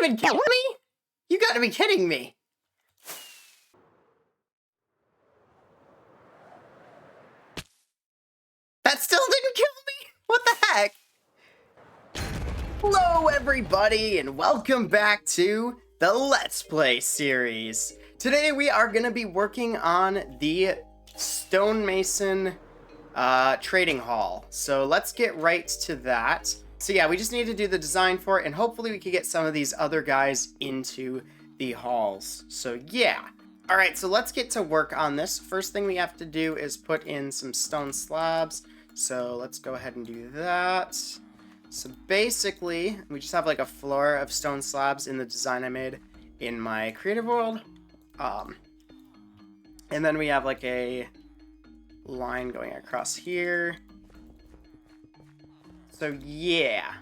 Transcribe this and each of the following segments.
even kill me? You gotta be kidding me. That still didn't kill me? What the heck? Hello everybody and welcome back to the Let's Play series. Today we are going to be working on the stonemason trading hall. So let's get right to that. So yeah, we just need to do the design for it and hopefully we can get some of these other guys into the halls. So yeah. Alright, so let's get to work on this. First thing we have to do is put in some stone slabs. So let's go ahead and do that. So basically, we just have like a floor of stone slabs in the design I made in my creative world. And then we have like a line going across here. So yeah.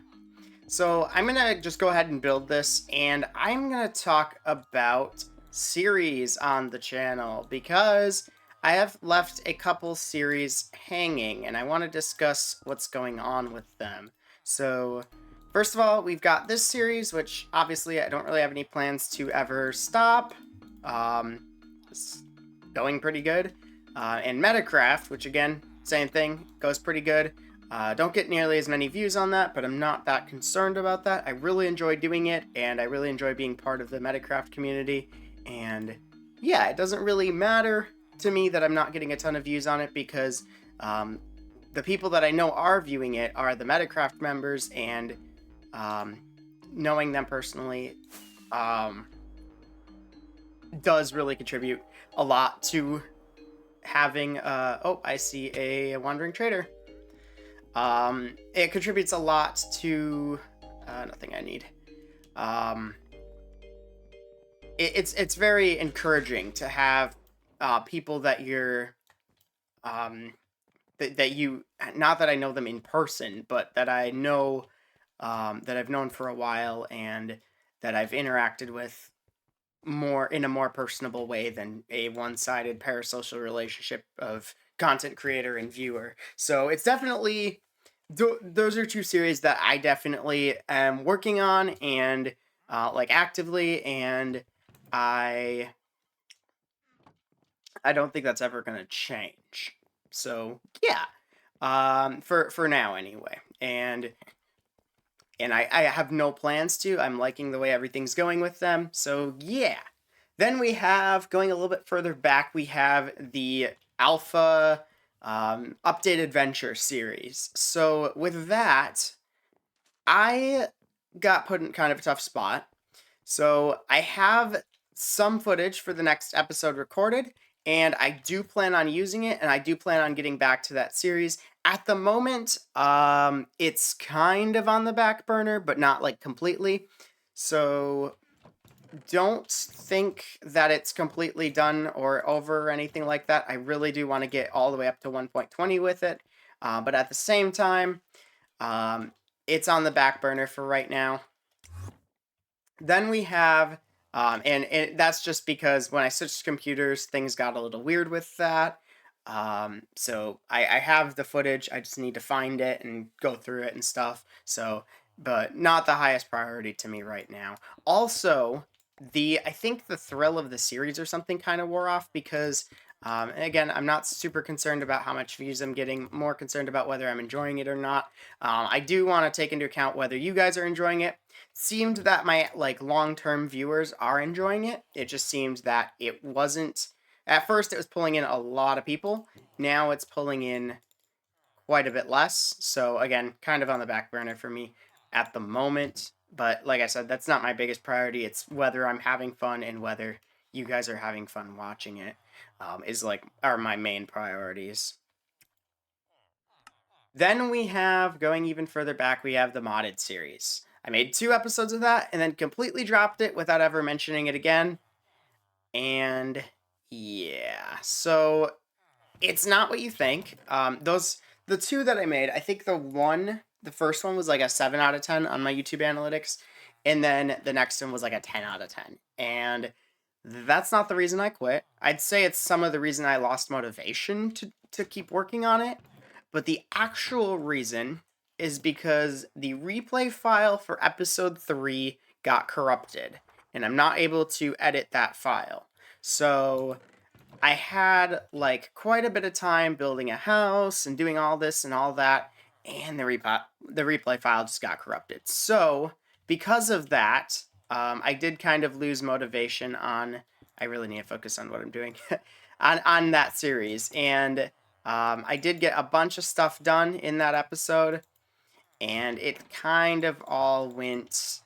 So I'm gonna just go ahead and build this, and I'm gonna talk about series on the channel because I have left a couple series hanging and I want to discuss what's going on with them. So first of all, we've got this series, which obviously I don't really have any plans to ever stop. It's going pretty good. And Metacraft, which again, same thing, goes pretty good. Don't get nearly as many views on that, but I'm not that concerned about that. I really enjoy doing it, and I really enjoy being part of the Metacraft community. And yeah, it doesn't really matter to me that I'm not getting a ton of views on it because the people that I know are viewing it are the Metacraft members, and knowing them personally does really contribute a lot to having oh, I see a wandering trader. It contributes a lot to nothing I need. It's very encouraging to have people that you're that you, not that I know them in person, but that I know that I've known for a while and that I've interacted with more in a more personable way than a one-sided parasocial relationship of content creator and viewer. So it's definitely those are two series that I definitely am working on and like actively, and I don't think that's ever gonna change. So yeah, for now anyway, and I have no plans to. I'm liking the way everything's going with them. So yeah. Then we have, going a little bit further back, we have the Alpha Update Adventure series. So with that, I got put in kind of a tough spot. So I have some footage for the next episode recorded, and I do plan on using it, and I do plan on getting back to that series. At the moment, it's kind of on the back burner, but not like completely. So don't think that it's completely done or over or anything like that. I really do want to get all the way up to 1.20 with it. But at the same time, it's on the back burner for right now. Then we have, and that's just because when I switched computers, things got a little weird with that. So I have the footage, I just need to find it and go through it and stuff. So, but not the highest priority to me right now. Also, I think the thrill of the series or something kind of wore off because, again, I'm not super concerned about how much views I'm getting, more concerned about whether I'm enjoying it or not. I do want to take into account whether you guys are enjoying it. Seemed that my like long-term viewers are enjoying it. It just seemed that it wasn't. At first, it was pulling in a lot of people. Now it's pulling in quite a bit less. So again, kind of on the back burner for me at the moment. But like I said, that's not my biggest priority. It's whether I'm having fun and whether you guys are having fun watching it are my main priorities. Then we have, going even further back, we have the modded series. I made 2 episodes of that and then completely dropped it without ever mentioning it again. And yeah, so it's not what you think. The 2 that I made, I think the first one was like a 7 out of 10 on my YouTube analytics, and then the next one was like a 10 out of 10. And that's not the reason I quit. I'd say it's some of the reason I lost motivation to keep working on it, but the actual reason is because the replay file for episode 3 got corrupted, and I'm not able to edit that file. So I had like quite a bit of time building a house and doing all this and all that, and the replay file just got corrupted. So because of that, I did kind of lose motivation on. I really need to focus on what I'm doing on that series, and I did get a bunch of stuff done in that episode, and it kind of all went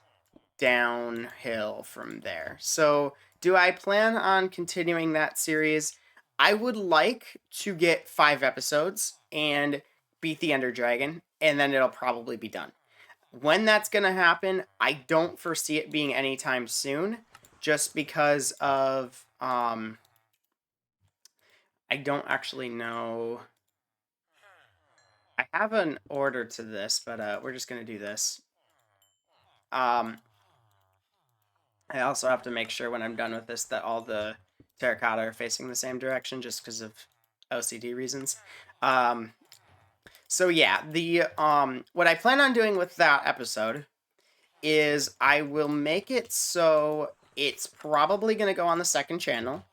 downhill from there. So, do I plan on continuing that series? I would like to get 5 episodes and beat the Ender Dragon, and then it'll probably be done. When that's going to happen, I don't foresee it being anytime soon, just because of, I don't actually know. I have an order to this, but we're just going to do this. I also have to make sure when I'm done with this that all the terracotta are facing the same direction just because of OCD reasons. So yeah, the what I plan on doing with that episode is I will make it so it's probably going to go on the second channel,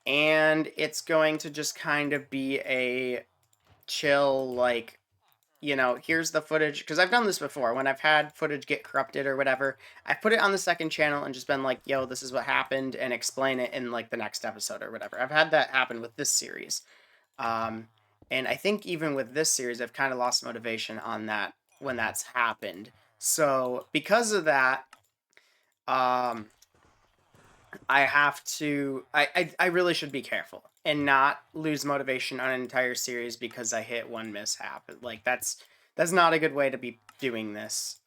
and it's going to just kind of be a chill, like, here's the footage, because I've done this before. When I've had footage get corrupted or whatever, I've put it on the second channel and just been like, yo, this is what happened, and explain it in, like, the next episode or whatever. I've had that happen with this series. And I think even with this series, I've kind of lost motivation on that when that's happened. So, because of that, um, I have to. I really should be careful and not lose motivation on an entire series because I hit one mishap. Like that's not a good way to be doing this.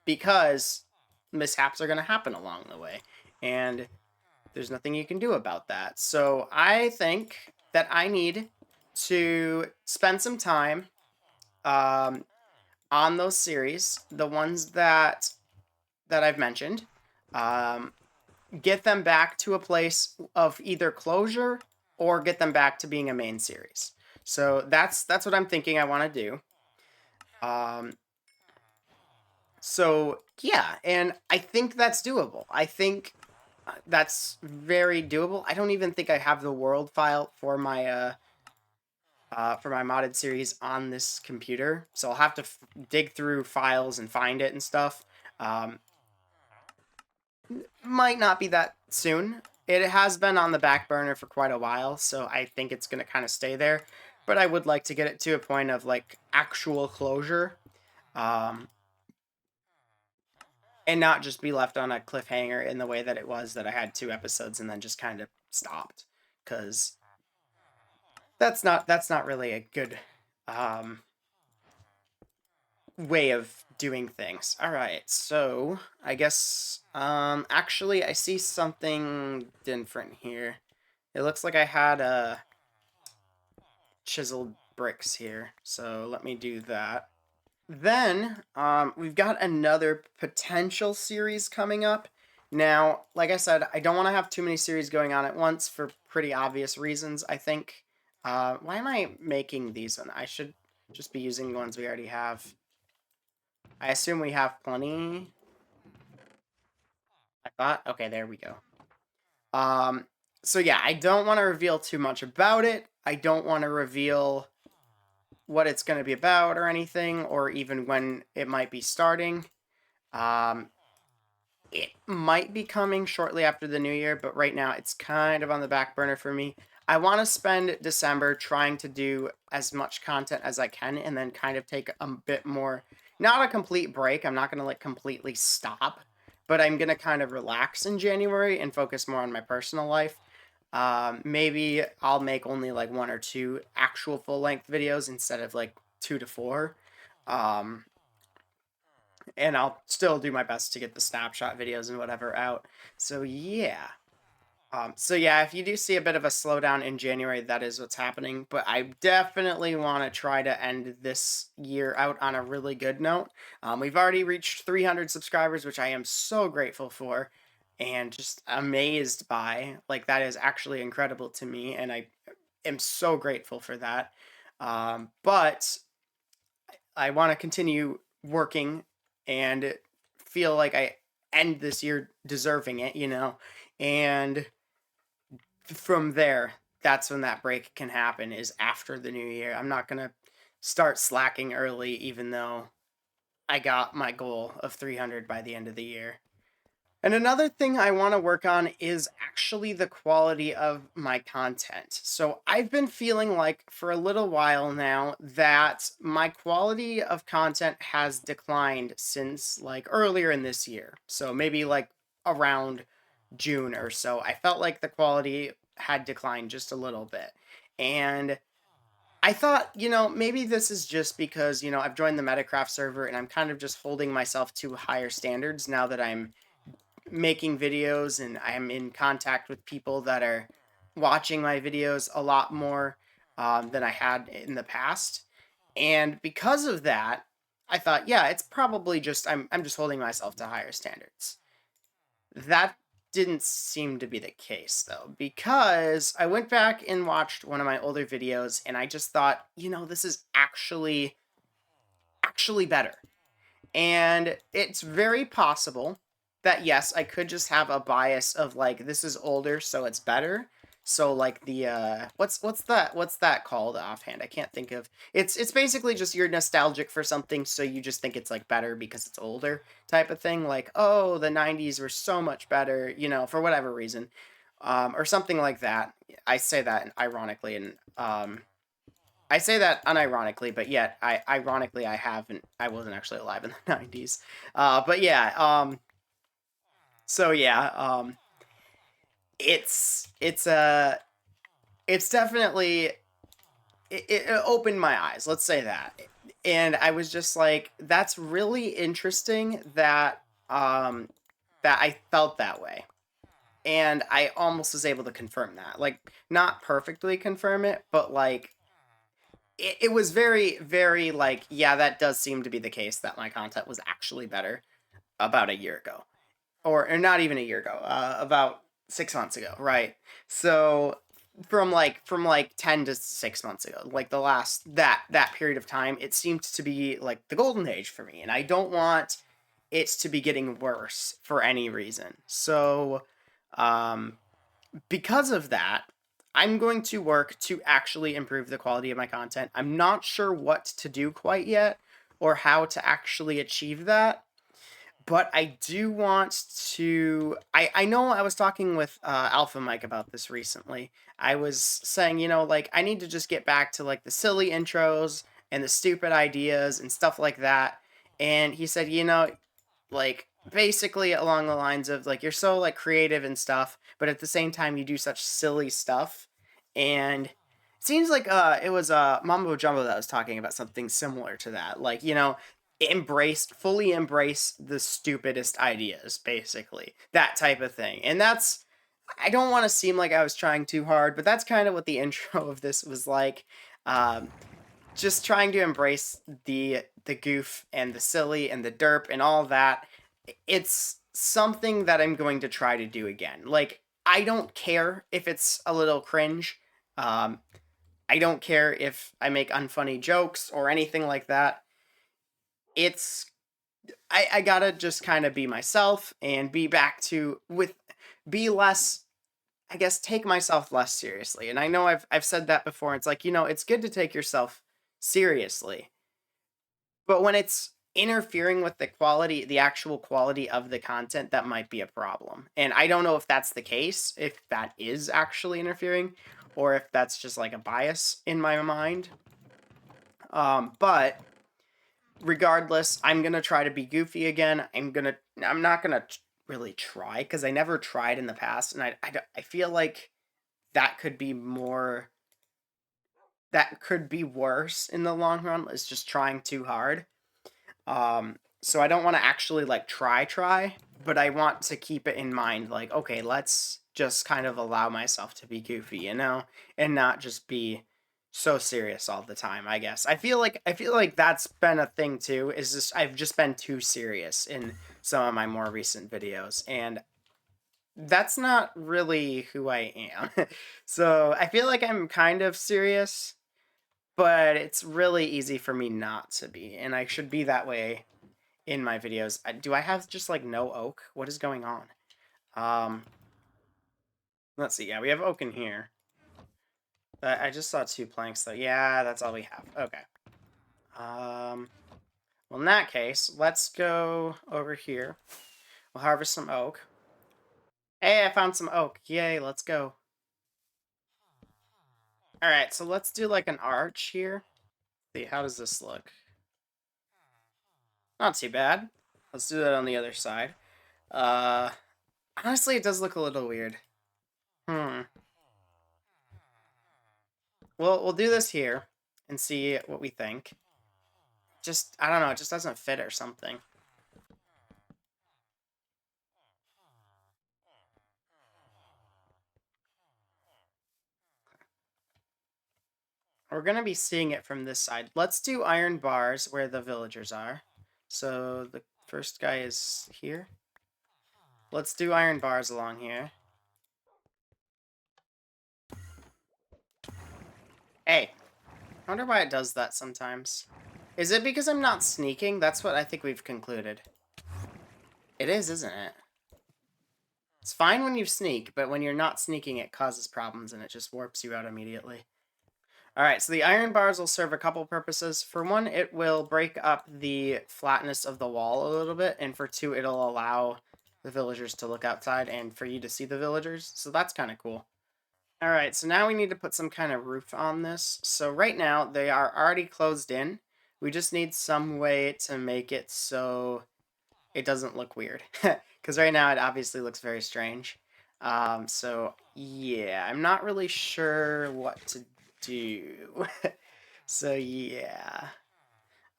Because mishaps are going to happen along the way, and there's nothing you can do about that. So I think that I need to spend some time on those series, the ones that I've mentioned. Get them back to a place of either closure or get them back to being a main series. So that's what I'm thinking I want to do. So yeah, and I think that's doable. I think that's very doable. I don't even think I have the world file for my modded series on this computer, so I'll have to dig through files and find it and stuff. Might not be that soon. It has been on the back burner for quite a while, so I think it's going to kind of stay there. But I would like to get it to a point of, like, actual closure. And not just be left on a cliffhanger in the way that it was, that I had 2 episodes and then just kind of stopped. Because that's not really a good way of doing things. All right, so I guess actually I see something different here. It looks like I had chiseled bricks here, so let me do that. Then we've got another potential series coming up. Now, like I said, I don't want to have too many series going on at once for pretty obvious reasons, I think. Why am I making these one? I should just be using the ones we already have. I assume we have plenty. I thought. Okay, there we go. So yeah, I don't want to reveal too much about it. I don't want to reveal what it's going to be about or anything, or even when it might be starting. It might be coming shortly after the new year, but right now it's kind of on the back burner for me. I want to spend December trying to do as much content as I can, and then kind of take a bit more, not a complete break. I'm not going to, like, completely stop, but I'm going to kind of relax in January and focus more on my personal life. Maybe I'll make only like 1 or 2 actual full-length videos instead of like 2 to 4. And I'll still do my best to get the snapshot videos and whatever out. So yeah. So yeah, if you do see a bit of a slowdown in January, that is what's happening. But I definitely want to try to end this year out on a really good note. We've already reached 300 subscribers, which I am so grateful for and just amazed by. Like, that is actually incredible to me, and I am so grateful for that. But I want to continue working and feel like I end this year deserving it, you know? And from there, that's when that break can happen, is after the new year. I'm not gonna start slacking early, even though I got my goal of 300 by the end of the year. And another thing I want to work on is actually the quality of my content. So I've been feeling like for a little while now that my quality of content has declined since like earlier in this year. So maybe like around June or so. I felt like the quality had declined just a little bit. And I thought, maybe this is just because, I've joined the Metacraft server and I'm kind of just holding myself to higher standards now that I'm making videos and I'm in contact with people that are watching my videos a lot more than I had in the past. And because of that, I thought, yeah, it's probably just I'm just holding myself to higher standards. That didn't seem to be the case though, because I went back and watched one of my older videos and I just thought, this is actually better. And it's very possible that yes, I could just have a bias of like this is older, so it's better. So like the what's that called offhand? I can't think of. It's basically just you're nostalgic for something, so you just think it's like better because it's older type of thing. Like, oh, the 90s were so much better, for whatever reason. Or something like that. I say that ironically, and I say that unironically, but yet I wasn't actually alive in the 90s. But yeah, so yeah, it's it's definitely it opened my eyes, let's say that. And I was just like, that's really interesting that I felt that way. And I almost was able to confirm that. Like, not perfectly confirm it, but like it was very, very like, yeah, that does seem to be the case that my content was actually better about a year ago. Or not even a year ago, about 6 months ago, right? So from like 10 to 6 months ago, like the last that period of time, it seemed to be like the golden age for me. And I don't want it to be getting worse for any reason. So um because of that, I'm going to work to actually improve the quality of my content. I'm not sure what to do quite yet or how to actually achieve that, but I do want to. I know I was talking with Alpha Mike about this recently. I was saying, like, I need to just get back to like the silly intros and the stupid ideas and stuff like that. And he said, like basically along the lines of like you're so like creative and stuff, but at the same time you do such silly stuff. And it seems like it was Mambo Jumbo that was talking about something similar to that. Like, fully embrace the stupidest ideas, basically. That type of thing. And that's I don't want to seem like I was trying too hard, but that's kind of what the intro of this was like. Um, just trying to embrace the goof and the silly and the derp and all that. It's something that I'm going to try to do again. Like, I don't care if it's a little cringe. Um, I don't care if I make unfunny jokes or anything like that. It's I gotta just kind of be myself and be back to with be less, I guess, take myself less seriously. And I know I've said that before. It's like, it's good to take yourself seriously, but when it's interfering with the actual quality of the content, that might be a problem. And I don't know if that's the case, if that is actually interfering, or if that's just like a bias in my mind. But regardless, I'm gonna try to be goofy again. I'm not gonna really try because I never tried in the past, and I feel like that could be more that could be worse in the long run. Is just trying too hard. So I don't want to actually like try, but I want to keep it in mind. Like, okay, let's just kind of allow myself to be goofy, and not just be so serious all the time. I guess I feel like that's been a thing too. Is just I've just been too serious in some of my more recent videos, and that's not really who I am. So I feel like I'm kind of serious, but it's really easy for me not to be, and I should be that way in my videos. Do I have just like no oak? What is going on? Let's see. Yeah, we have oak in here. I just saw 2 planks though. Yeah, that's all we have. Okay. Well, in that case, let's go over here. We'll harvest some oak. Hey, I found some oak. Yay, let's go. All right, so let's do like an arch here. See, how does this look? Not too bad. Let's do that on the other side. Uh, Honestly, it does look a little weird. Hmm. Well, we'll do this here and see what we think. Just, I don't know, it just doesn't fit or something. We're gonna be seeing it from this side. Let's do iron bars where the villagers are. So the first guy is here. Let's do iron bars along here. Hey, I wonder why it does that sometimes. Is it because I'm not sneaking? That's what I think we've concluded. It is, isn't it? It's fine when you sneak, but when you're not sneaking, it causes problems and it just warps you out immediately. Alright, so the iron bars will serve a couple purposes. For one, it will break up the flatness of the wall a little bit, and for two, it'll allow the villagers to look outside and for you to see the villagers, so that's kind of cool. Alright, so now we need to put some kind of roof on this. So right now, they are already closed in. We just need some way to make it so it doesn't look weird. Because right now, it obviously looks very strange. So yeah, I'm not really sure what to do. So yeah.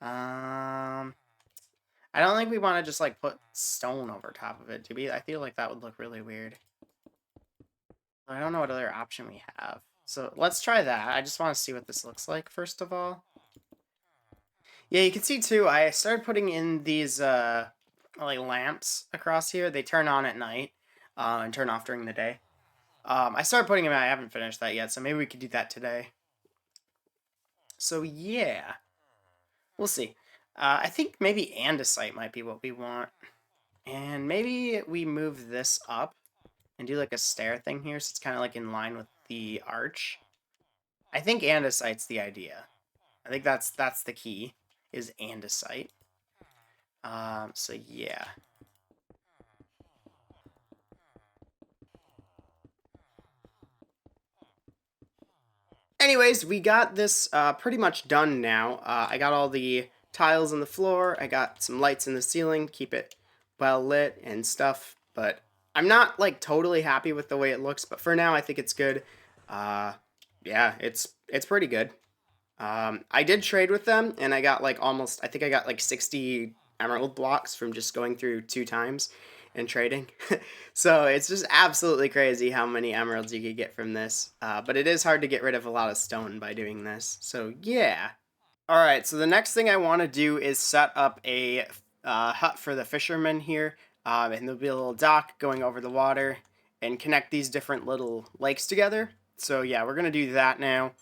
I don't think we want to just like put stone over top of it, do we? I feel like that would look really weird. I don't know what other option we have. So let's try that. I just want to see what this looks like, first of all. Yeah, you can see too, I started putting in these like lamps across here. They turn on at night and turn off during the day. I started putting them out. I haven't finished that yet, so maybe we could do that today. So yeah, we'll see. I think maybe andesite might be what we want. And maybe we move this up and do like a stair thing here, so it's kind of like in line with the arch. I think andesite's the idea. I think that's the key, is andesite. So yeah. Anyways, we got this pretty much done now. I got all the tiles on the floor. I got some lights in the ceiling, keep it well lit and stuff. But I'm not like totally happy with the way it looks. But for now, I think it's good. Yeah, it's pretty good. I did trade with them, and I got like almost. I think I got like 60 emerald blocks from just going through 2 times and trading. So it's just absolutely crazy how many emeralds you could get from this. But it is hard to get rid of a lot of stone by doing this. So yeah. All right. So the next thing I want to do is set up a hut for the fishermen here, and there'll be a little dock going over the water and connect these different little lakes together. So yeah, we're gonna do that now.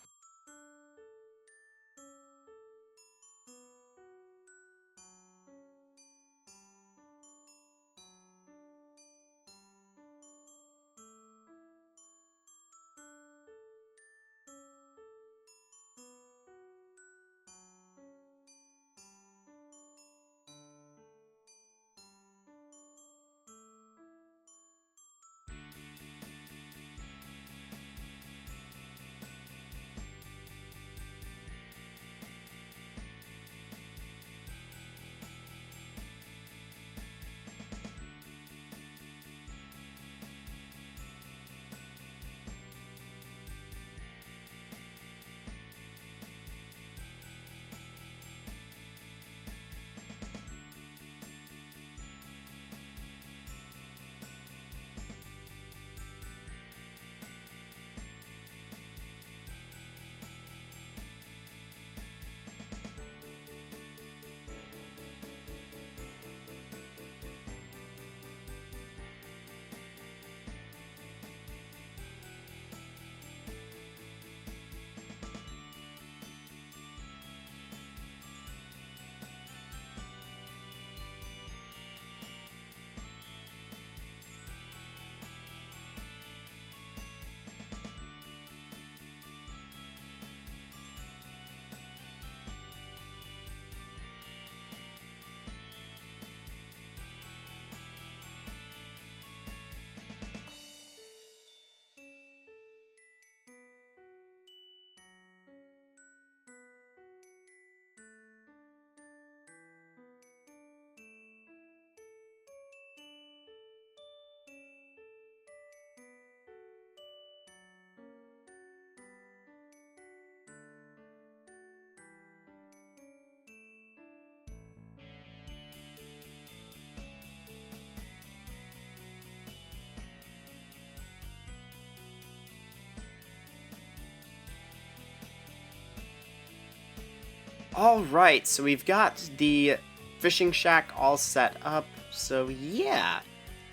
All right, so we've got the fishing shack all set up. So yeah,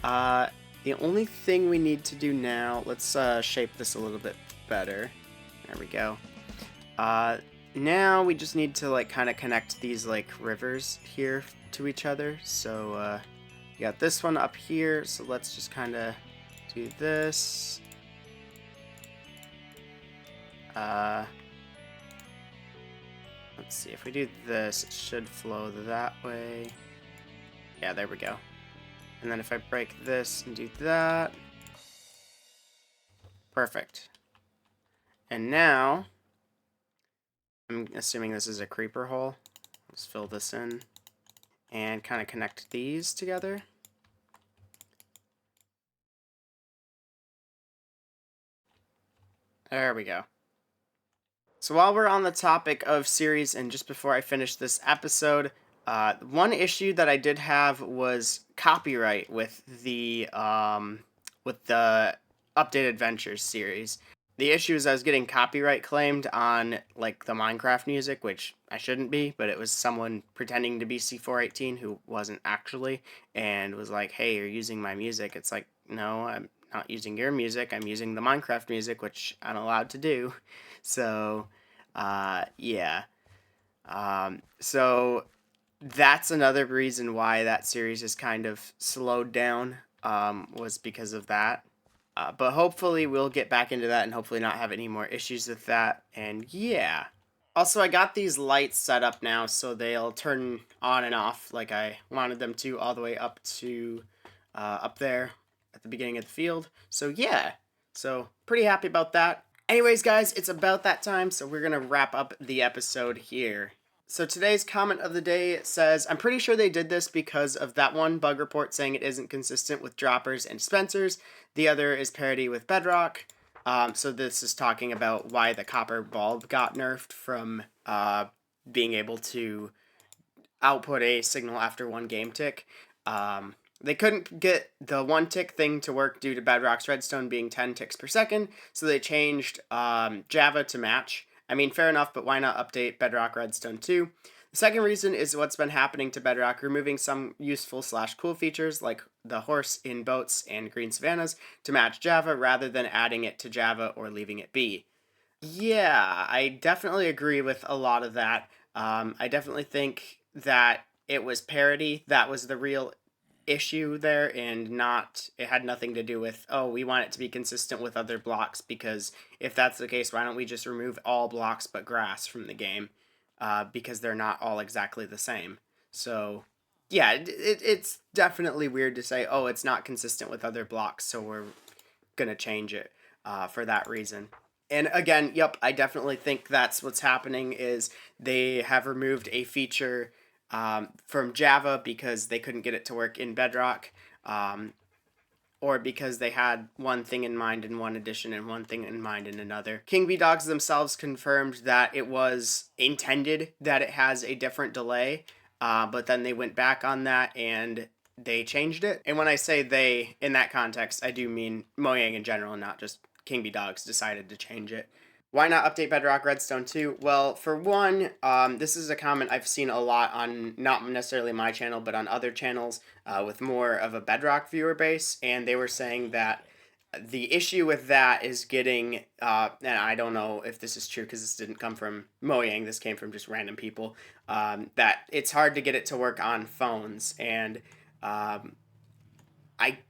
uh, the only thing we need to do now, let's shape this a little bit better. There we go. Uh, Now we just need to like kind of connect these like rivers here to each other. So we got this one up here. So let's just kind of do this. Uh, Let's see, if we do this, it should flow that way. Yeah, there we go. And then if I break this and do that, perfect. And now, I'm assuming this is a creeper hole. Let's fill this in and kind of connect these together. There we go. So while we're on the topic of series, and just before I finish this episode, one issue that I did have was copyright with the Updated Adventures series. The issue is I was getting copyright claimed on like the Minecraft music, which I shouldn't be, but it was someone pretending to be C418 who wasn't actually, and was like, "Hey, you're using my music." It's like, no, I'm not using your music. I'm using the Minecraft music, which I'm allowed to do. So, yeah. So that's another reason why that series is kind of slowed down, was because of that. But hopefully we'll get back into that and hopefully not have any more issues with that. And yeah. Also, I got these lights set up now so they'll turn on and off like I wanted them to, all the way up to up there at the beginning of the field. So yeah, so pretty happy about that. Anyways, guys, it's about that time, so we're gonna wrap up the episode here. So today's comment of the day says, I'm pretty sure they did this because of that one bug report saying it isn't consistent with droppers and dispensers. The other is parity with Bedrock. So this is talking about why the copper bulb got nerfed from being able to output a signal after one game tick. They couldn't get the one tick thing to work due to Bedrock's redstone being 10 ticks per second, so they changed Java to match. I mean, fair enough, but why not update Bedrock Redstone 2? The second reason is what's been happening to Bedrock, removing some useful / cool features like the horse in boats and green savannas to match Java rather than adding it to Java or leaving it be. Yeah, I definitely agree with a lot of that. I definitely think that it was parody that was the real issue there, and not, it had nothing to do with, oh, we want it to be consistent with other blocks, because if that's the case, why don't we just remove all blocks but grass from the game, because they're not all exactly the same. So yeah, it's definitely weird to say, oh, it's not consistent with other blocks, so we're gonna change it for that reason. And again, yep, I definitely think that's what's happening, is they have removed a feature from Java because they couldn't get it to work in Bedrock, or because they had one thing in mind in one edition and one thing in mind in another. King Bee Dogs themselves confirmed that it was intended that it has a different delay, but then they went back on that and they changed it. And when I say they, in that context, I do mean Mojang in general, not just King Bee Dogs decided to change it. Why not update Bedrock Redstone 2? Well, for one, this is a comment I've seen a lot on, not necessarily my channel, but on other channels with more of a Bedrock viewer base, and they were saying that the issue with that is getting, and I don't know if this is true because this didn't come from Mojang, this came from just random people, that it's hard to get it to work on phones, and I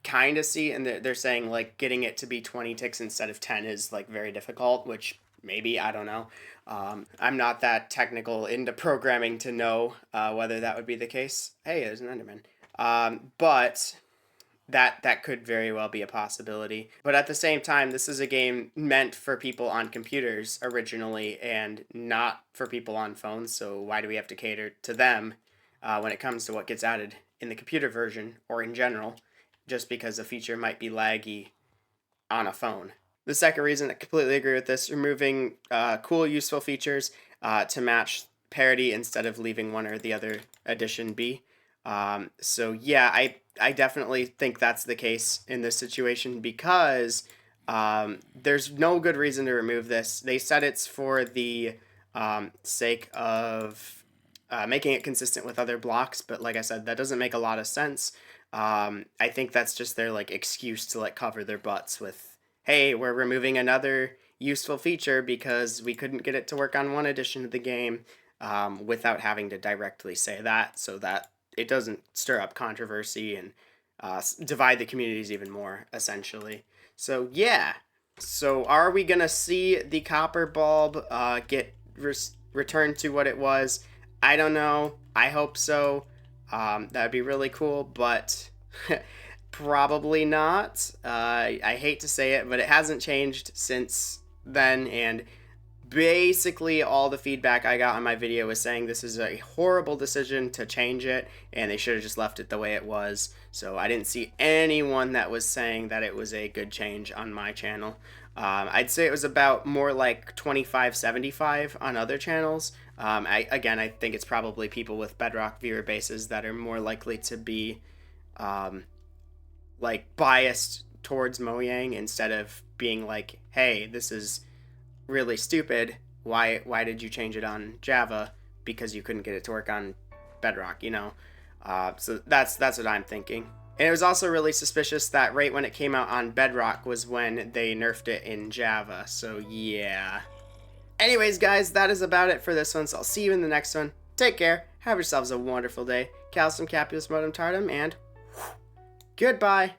kind of see, and they're saying like getting it to be 20 ticks instead of 10 is like very difficult, which maybe, I don't know. I'm not that technical into programming to know whether that would be the case. Hey, there's an Enderman. But that could very well be a possibility. But at the same time, this is a game meant for people on computers originally and not for people on phones, so why do we have to cater to them when it comes to what gets added in the computer version or in general, just because a feature might be laggy on a phone? The second reason, I completely agree with this, removing cool, useful features to match parity instead of leaving one or the other edition be. So yeah, I definitely think that's the case in this situation, because there's no good reason to remove this. They said it's for the sake of making it consistent with other blocks, but like I said, that doesn't make a lot of sense. I think that's just their like excuse to like cover their butts with, hey, we're removing another useful feature because we couldn't get it to work on one edition of the game, without having to directly say that, so that it doesn't stir up controversy and divide the communities even more, essentially. So yeah. So are we gonna see the copper bulb get returned to what it was? I don't know. I hope so. That'd be really cool, but probably not. I hate to say it, but it hasn't changed since then, and basically all the feedback I got on my video was saying this is a horrible decision to change it, and they should have just left it the way it was. So I didn't see anyone that was saying that it was a good change on my channel. I'd say it was about more like 25-75 on other channels. I think it's probably people with Bedrock viewer bases that are more likely to be like biased towards Mojang instead of being like, hey, this is really stupid. Why did you change it on Java? Because you couldn't get it to work on Bedrock, you know? So that's what I'm thinking. And it was also really suspicious that right when it came out on Bedrock was when they nerfed it in Java. So yeah. Anyways, guys, that is about it for this one. So I'll see you in the next one. Take care. Have yourselves a wonderful day. Calcium Capulus Modum Tardum, and goodbye.